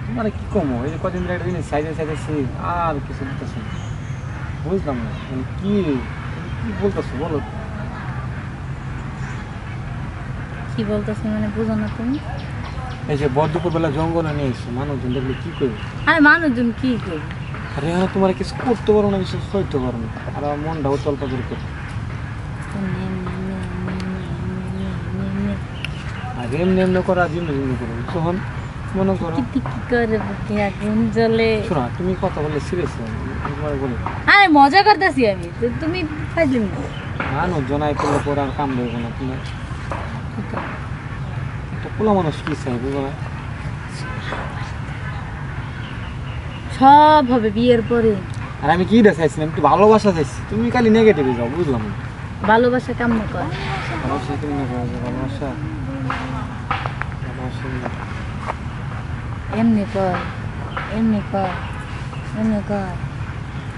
তোমার কি কমো এই যে কদিন ধরে একটা জিনিস সাইজে সাইজেছি আর কিছু বুঝতেছি না বুঝলাম না মানে কি কি বলতেছো বলো কি বলতেছি মানে বুঝো না তুমি এই যে বড় বেলা জঙ্গলে নিয়ে এসছো মানুষজন দেখলে কি করবে আরে মানুষজন কি করবে আরে এখন তোমার কিছু করতে পারো না কিছু সইতে পারো না আর আমার মনটাও তল্পা করে করো আর এমনি এমনি করো আর এমনি এমনি করো তখন মনে করো কি করে বুকে আগুন জ্বলে শোনা তুমি কথা বললে সিরিয়াস তোমার বলি আরে মজা করতেছি আমি তো তুমি ফাইজলিম না মানুষজন আই করলে পরে আর কাম দেবো না তুমি তো পোলা মানুষ কি চাই বুঝো না সব হবে বিয়ের পরে আর আমি কি চাইছিলাম একটু ভালোবাসা চাইছি তুমি খালি নেগেটিভে যাও বুঝলাম না ভালোবাসা কাম্য কর ভালোবাসা তুমি না ভালোবাসা ভালোবাসা এমনি কর এমনি কর এমনি কর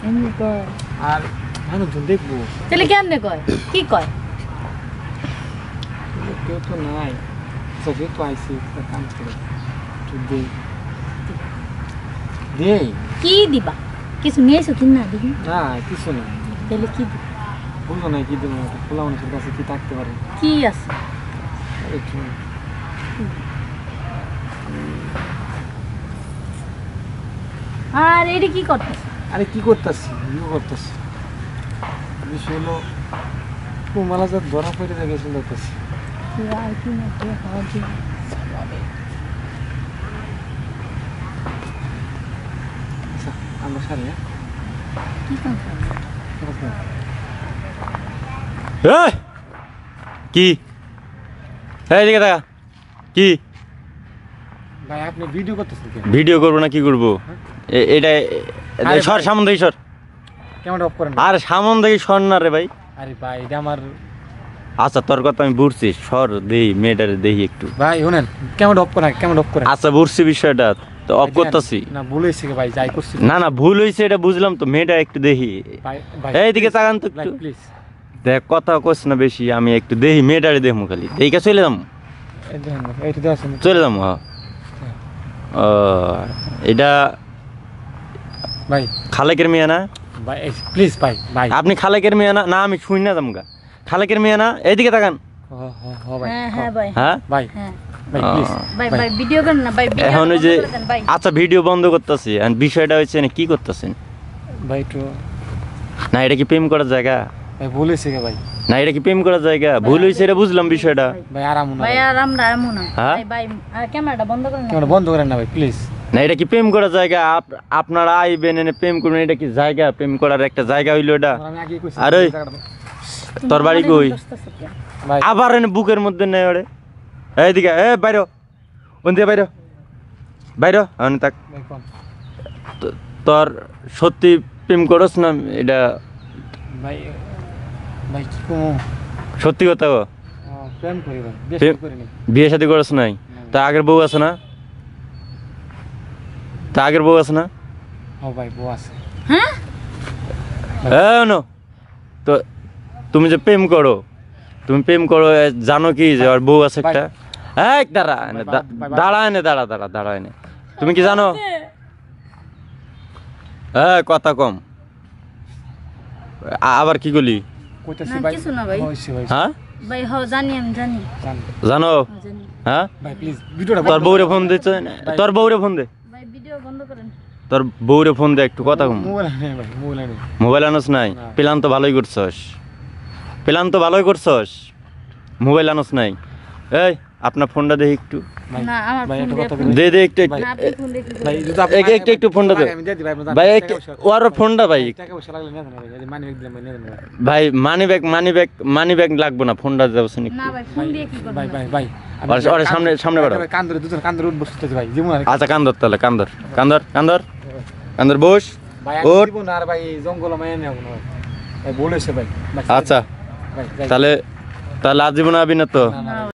এমনি কর আর মানুষজন দেখবো তাহলে কেমনে কয় কি কয় কেউ তো নাই সবে তো আইসি কাম করে একটু দে দে কি দিবা কিছু নিয়েছো কি না দেখি না কিছু না তাহলে কি দিবা বুঝো না কি দেবো খোলা মানুষের কাছে কি থাকতে পারে কি আছে একটু আর এটা কি করতেছ আরে কি করতেছি ইউ করতেছি বিষয় হলো কুমালা যা ধরা পড়ে গেছিল দেখতেছি আর কি না তো হবে আচ্ছা আমরা সারি হ্যাঁ কি করতে কি এইদিকে দেখা কি ভাই আপনি ভিডিও করতেছেন কেন ভিডিও করবো না কি করবো এটা আরে সর ভাই। সামন দেখি সর ক্যামেরা অফ করেন আর সামন দেখি সর না রে ভাই আরে ভাই এটা আমার আচ্ছা তোর কথা আমি বুঝছি সর দেই মেয়েটারে দেখি একটু ভাই শুনেন ক্যামেরা অফ করেন ক্যামেরা অফ করেন আচ্ছা বুঝছি বিষয়টা তো অফ করতেছি না ভুল হয়েছে ভাই যাই করছি না না ভুল হয়েছে এটা বুঝলাম তো মেয়েটা একটু দেখি ভাই ভাই এইদিকে তাকান তো একটু প্লিজ দেখ কথা কস না বেশি আমি একটু দেখি মেয়েটারে দেখবো খালি দেখে চলে যাবো এই দেখেন এইটা দেওয়া আছে চলে যাবো হ্যাঁ ও এটা ভাই খালেকের মেয়ে না ভাই প্লিজ ভাই ভাই আপনি খালেকের মেয়ে না না আমি শুনি না তামগা খালেকের মেয়ে না এইদিকে তাকান ভাই হ্যাঁ হ্যাঁ ভাই হ্যাঁ ভাই হ্যাঁ ভাই প্লিজ ভাই ভাই ভিডিও করেন না ভাই ভিডিও এখন ওই যে ভাই আচ্ছা ভিডিও বন্ধ করতেছি আর বিষয়টা হচ্ছে না কি করতেছেন ভাই একটু না এটা কি প্রেম করার জায়গা ভাই ভুল হয়েছে ভাই না এটা কি প্রেম করার জায়গা ভুল হয়েছে এটা বুঝলাম বিষয়টা ভাই আরাম না ভাই আর আমরা এমন না হ্যাঁ? ভাই ভাই আর ক্যামেরাটা বন্ধ করেন না ক্যামেরা বন্ধ করেন না ভাই প্লিজ না এটা কি প্রেম করার জায়গা আপনারা আইবেন এনে প্রেম করবেন এটা কি জায়গা প্রেম করার একটা জায়গা হইলো এটা আমি আগে কইছি আর ওই তোর বাড়ি কই ভাই আবার এনে বুকের মধ্যে নেই ওরে এইদিকে এ বাইরো ওন দিয়ে বাইরো বাইরো আমি তাক ভাই কোন তোর সত্যি প্রেম করস না এটা ভাই ভাই কি কমো সত্যি কথা গো প্রেম করি ভাই বেশি প্রেম- করি নি বিয়ে শাদী করস নাই তা আগের বউ আছে না তা আগের বউ আছে না ও ভাই বউ আছে হ্যাঁ নো তো তুমি যে প্রেম করো তুমি প্রেম করো জানো কি যে আর বউ আছে একটা এক দাঁড়া এনে, দাঁড়া এনে দাঁড়া এনে তুমি কি জানো হ্যাঁ কথা কম আবার কি করলি কইতাছি না, ভাই কিছু না ভাই। হইছে ভাই হ্যাঁ ভাই হ জানি আমি জানি জান জানো জানি হ্যাঁ ভাই প্লিজ ভিডিওটা তোর বউরে ফোন দিচ্ছে তোর বউরে ফোন দে ভাই ভিডিও বন্ধ করেন তোর বউরে ফোন দে একটু কথা কম মোবাইল নেই ভাই মোবাইল নেই মোবাইল আনস নাই না। প্ল্যান তো ভালোই করছস প্ল্যান তো ভালোই করছস মোবাইল আনস নাই এই আপনার ফোনটা দেখি একটু ভাই না আমার ভাই ফোন একটা দিয়ে কথা ফোন বলি। দে দে একটু না আপনি ফোন দিয়ে কি ভাই করবেন? যদি আপনি একটু ফোনটা দে আমি দিয়ে দিই ভাই আপনার ভাই টাকা পয়সা- ওর ফোনটা ভাই টাকা পয়সা লাগলে নিয়ে নেন ভাই মানি ব্যাগ দিলাম ভাই নিয়ে নেন ভাই ভাই মানি ব্যাগ লাগবে না ফোনটা দেবছেন একটু না ভাই ফোন দিয়ে কি করবেন ভাই ভাই ভাই ওরে সামনে বাড়াও। কান ধরে দুজন কান ধরে উঠ বসতেছে ভাই যেমন আর আচ্ছা কান্দর তাহলে কান্দর বস ভাই ওঠ। জীবন আর ভাই জঙ্গল মায়ের নেব না ভাই বলেছে ভাই আচ্ছা ভাই যাই। তাহলে আজীবন আবি না তো না, না,